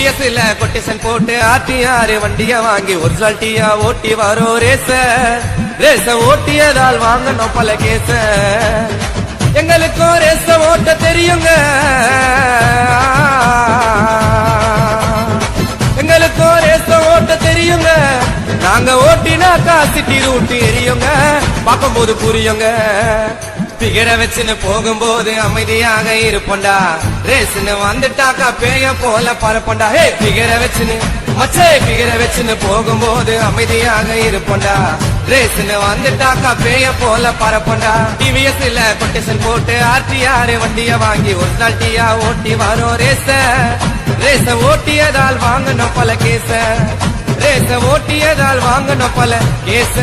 டிவிஎஸ்ல quotation போட்டு RTR வண்டிய வாங்கி ஒரிஜினல் டீயா ஓட்டி வரோ ரேச ஓட்டியதால் வாங்கணும் பல கேச. எங்களுக்கும் ரேச ஓட்ட தெரியுங்க, எங்களுக்கும் ரேச ஓட்ட தெரியுங்க. நாங்க ஓட்டினாக்கா சிட்டி ரூட்டு எரியுங்க, பார்க்கும்போது புரியுங்க. பிகர வச்சுன்னு போகும்போது அமைதியாக இருப்போண்டா, ரேஸ்ன்னு வந்துட்டாக்கா பேய போல பரப்போண்டா. ஹே பிகர வச்சுன்னு மச்சே பிகர வச்சுன்னு போகும்போது அமைதியாக இருப்போண்டா, ரேஸ்ன்னு வந்துட்டாக்கா பேய போல பரப்போண்டா. டிவிஎஸ்ல கொட்டேஷன் போட்டு ஆர்டிஆர் வண்டிய வாங்கி ஒரிஜினல் டீயா ஓட்டி வரோம் ரேச ஓட்டியதால் வாங்கணும் பல கேச. ரேச ஓட்டியதால் வாங்கணும் பல கேச.